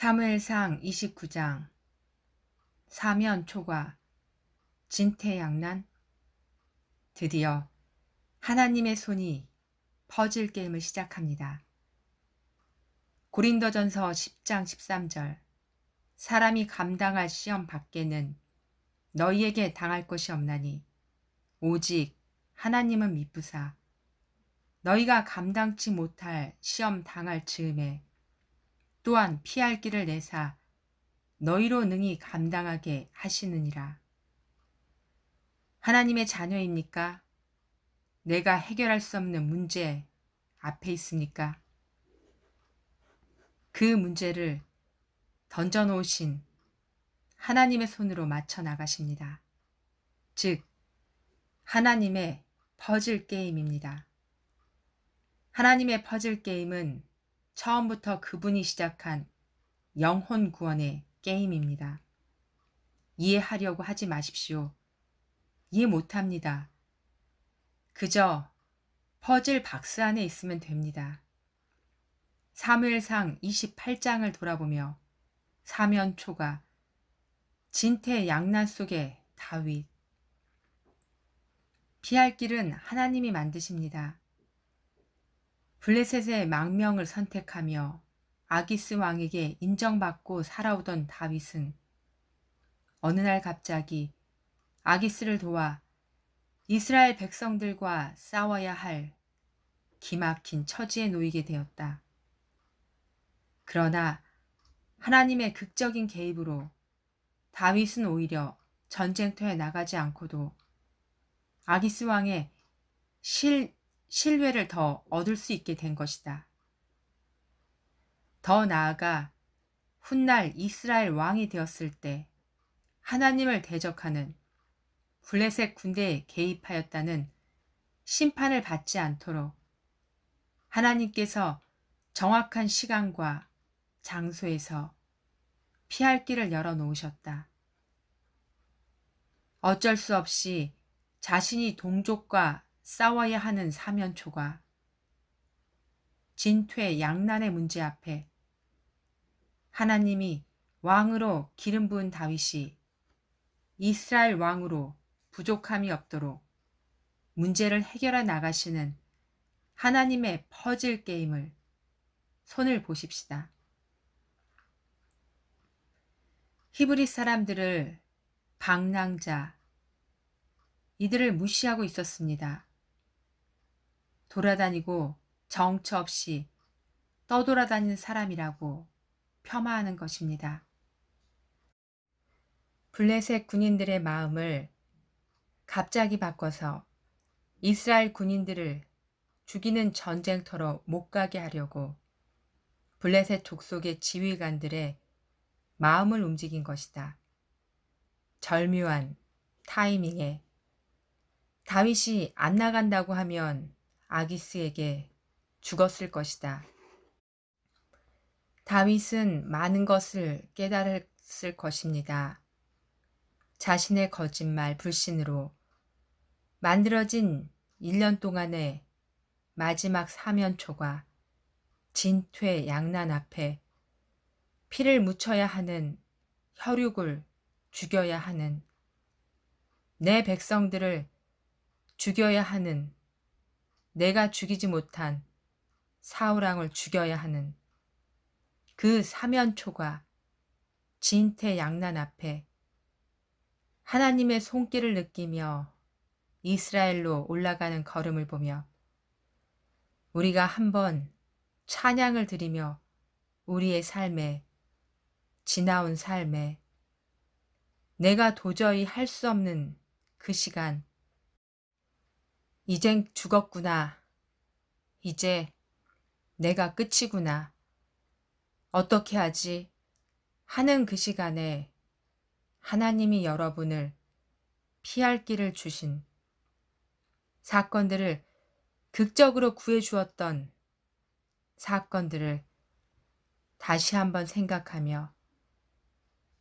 사무엘상 29장 사면 초과 진퇴양난. 드디어 하나님의 손이 퍼즐 게임을 시작합니다. 고린도전서 10장 13절. 사람이 감당할 시험 밖에는 너희에게 당할 것이 없나니 오직 하나님은 미쁘사 너희가 감당치 못할 시험 당할 즈음에 또한 피할 길을 내사 너희로 능히 감당하게 하시느니라. 하나님의 자녀입니까? 내가 해결할 수 없는 문제 앞에 있습니까? 그 문제를 던져놓으신 하나님의 손으로 맞춰 나가십니다. 즉, 하나님의 퍼즐 게임입니다. 하나님의 퍼즐 게임은 처음부터 그분이 시작한 영혼 구원의 게임입니다. 이해하려고 하지 마십시오. 이해 못합니다. 그저 퍼즐 박스 안에 있으면 됩니다. 사무엘상 28장을 돌아보며 사면초가 진퇴양난 속의 다윗. 피할 길은 하나님이 만드십니다. 블레셋의 망명을 선택하며 아기스 왕에게 인정받고 살아오던 다윗은 어느 날 갑자기 아기스를 도와 이스라엘 백성들과 싸워야 할 기막힌 처지에 놓이게 되었다. 그러나 하나님의 극적인 개입으로 다윗은 오히려 전쟁터에 나가지 않고도 아기스 왕의 신뢰를 더 얻을 수 있게 된 것이다. 더 나아가 훗날 이스라엘 왕이 되었을 때 하나님을 대적하는 블레셋 군대에 개입하였다는 심판을 받지 않도록 하나님께서 정확한 시간과 장소에서 피할 길을 열어놓으셨다. 어쩔 수 없이 자신이 동족과 싸워야 하는 사면초가 진퇴양난의 문제 앞에 하나님이 왕으로 기름 부은 다윗이 이스라엘 왕으로 부족함이 없도록 문제를 해결해 나가시는 하나님의 퍼즐 게임을 손을 보십시다. 히브리 사람들을 방랑자, 이들을 무시하고 있었습니다. 돌아다니고 정처 없이 떠돌아다니는 사람이라고 폄하하는 것입니다. 블레셋 군인들의 마음을 갑자기 바꿔서 이스라엘 군인들을 죽이는 전쟁터로 못 가게 하려고 블레셋 족속의 지휘관들의 마음을 움직인 것이다. 절묘한 타이밍에 다윗이 안 나간다고 하면 아기스에게 죽었을 것이다. 다윗은 많은 것을 깨달았을 것입니다. 자신의 거짓말, 불신으로 만들어진 1년 동안의 마지막 사면초가 진퇴양난 앞에 피를 묻혀야 하는, 혈육을 죽여야 하는, 내 백성들을 죽여야 하는, 내가 죽이지 못한 사울왕을 죽여야 하는 그 사면초가 진퇴양난 앞에 하나님의 손길을 느끼며 이스라엘로 올라가는 걸음을 보며 우리가 한번 찬양을 드리며 우리의 삶에, 지나온 삶에 내가 도저히 할 수 없는 그 시간, 이젠 죽었구나, 이제 내가 끝이구나, 어떻게 하지? 하는 그 시간에 하나님이 여러분을 피할 길을 주신, 사건들을 극적으로 구해주었던 사건들을 다시 한번 생각하며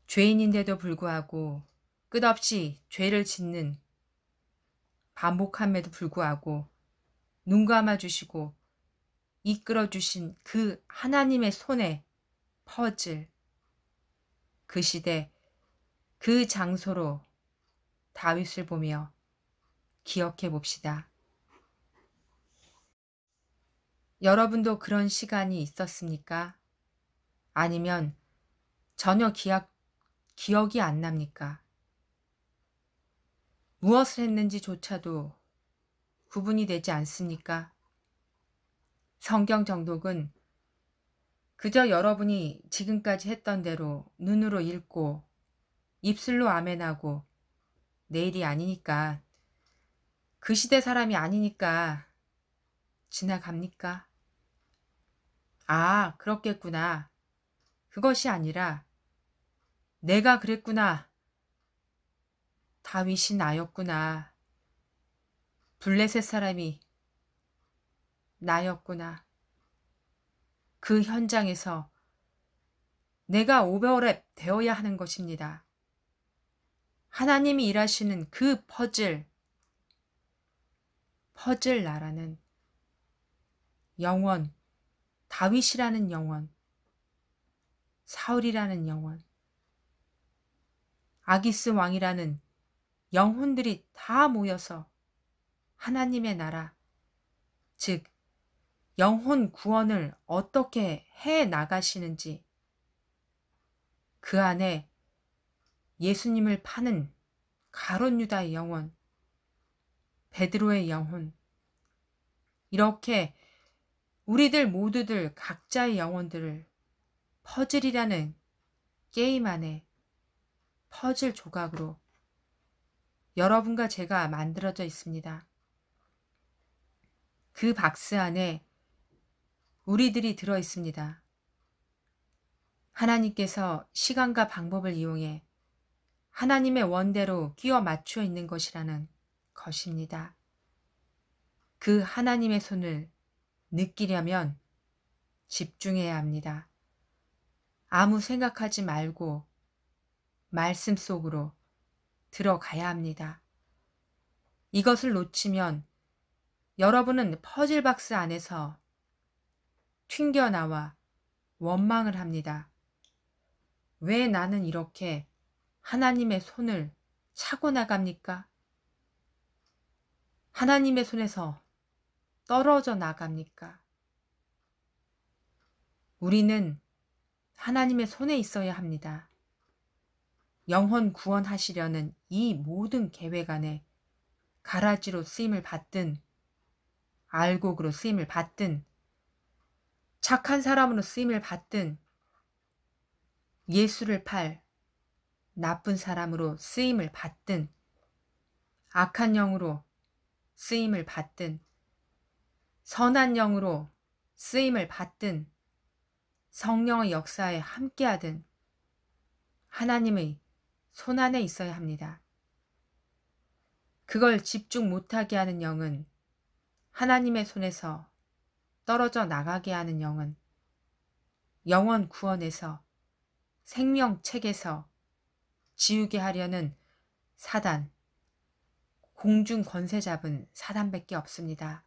죄인인데도 불구하고 끝없이 죄를 짓는, 반복함에도 불구하고 눈 감아주시고 이끌어주신 그 하나님의 손에 퍼즐, 그 시대 그 장소로 다윗을 보며 기억해 봅시다. 여러분도 그런 시간이 있었습니까? 아니면 전혀 기억이 안 납니까? 무엇을 했는지조차도 구분이 되지 않습니까? 성경 정독은 그저 여러분이 지금까지 했던 대로 눈으로 읽고 입술로 아멘하고 내일이 아니니까, 그 시대 사람이 아니니까 지나갑니까? 아, 그렇겠구나. 그것이 아니라 내가 그랬구나. 다윗이 나였구나. 블레셋 사람이 나였구나. 그 현장에서 내가 오버랩 되어야 하는 것입니다. 하나님이 일하시는 그 퍼즐 나라는 영원, 다윗이라는 영원, 사울이라는 영원, 아기스 왕이라는 영혼들이 다 모여서 하나님의 나라, 즉 영혼 구원을 어떻게 해 나가시는지, 그 안에 예수님을 파는 가룟 유다의 영혼, 베드로의 영혼, 이렇게 우리들 모두들 각자의 영혼들을 퍼즐이라는 게임 안에 퍼즐 조각으로 여러분과 제가 만들어져 있습니다. 그 박스 안에 우리들이 들어 있습니다. 하나님께서 시간과 방법을 이용해 하나님의 원대로 끼워 맞추어 있는 것이라는 것입니다. 그 하나님의 손을 느끼려면 집중해야 합니다. 아무 생각하지 말고 말씀 속으로 들어가야 합니다. 이것을 놓치면 여러분은 퍼즐 박스 안에서 튕겨나와 원망을 합니다. 왜 나는 이렇게 하나님의 손을 차고 나갑니까? 하나님의 손에서 떨어져 나갑니까? 우리는 하나님의 손에 있어야 합니다. 영혼 구원하시려는 이 모든 계획 안에 가라지로 쓰임을 받든 알곡으로 쓰임을 받든 착한 사람으로 쓰임을 받든 예수를 팔 나쁜 사람으로 쓰임을 받든 악한 영으로 쓰임을 받든 선한 영으로 쓰임을 받든 성령의 역사에 함께하든 하나님의 손 안에 있어야 합니다. 그걸 집중 못하게 하는 영은, 하나님의 손에서 떨어져 나가게 하는 영은, 영원 구원에서, 생명책에서 지우게 하려는 사단, 공중 권세 잡은 사단밖에 없습니다.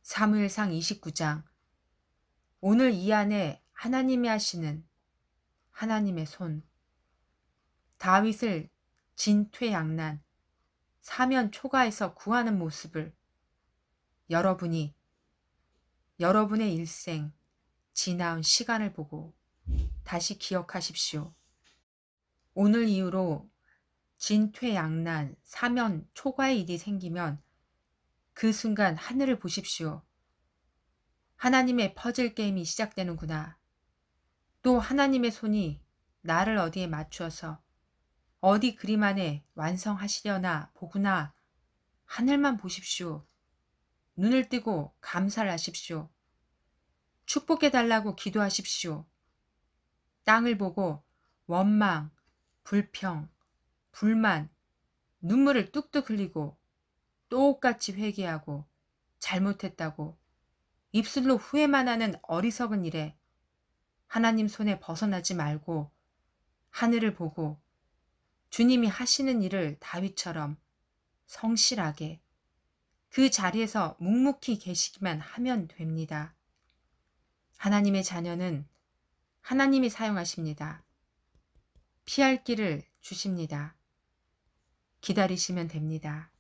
사무엘상 29장, 오늘 이 안에 하나님이 하시는 하나님의 손, 다윗을 진퇴양난, 사면 초가에서 구하는 모습을 여러분이 여러분의 일생, 지나온 시간을 보고 다시 기억하십시오. 오늘 이후로 진퇴양난, 사면 초가의 일이 생기면 그 순간 하늘을 보십시오. 하나님의 퍼즐 게임이 시작되는구나. 또 하나님의 손이 나를 어디에 맞추어서 어디 그림 안에 완성하시려나 보구나. 하늘만 보십시오. 눈을 뜨고 감사를 하십시오. 축복해달라고 기도하십시오. 땅을 보고 원망, 불평, 불만, 눈물을 뚝뚝 흘리고 똑같이 회개하고 잘못했다고 입술로 후회만 하는 어리석은 일에 하나님 손에 벗어나지 말고 하늘을 보고 주님이 하시는 일을 다윗처럼 성실하게 그 자리에서 묵묵히 계시기만 하면 됩니다. 하나님의 자녀는 하나님이 사용하십니다. 피할 길을 주십니다. 기다리시면 됩니다.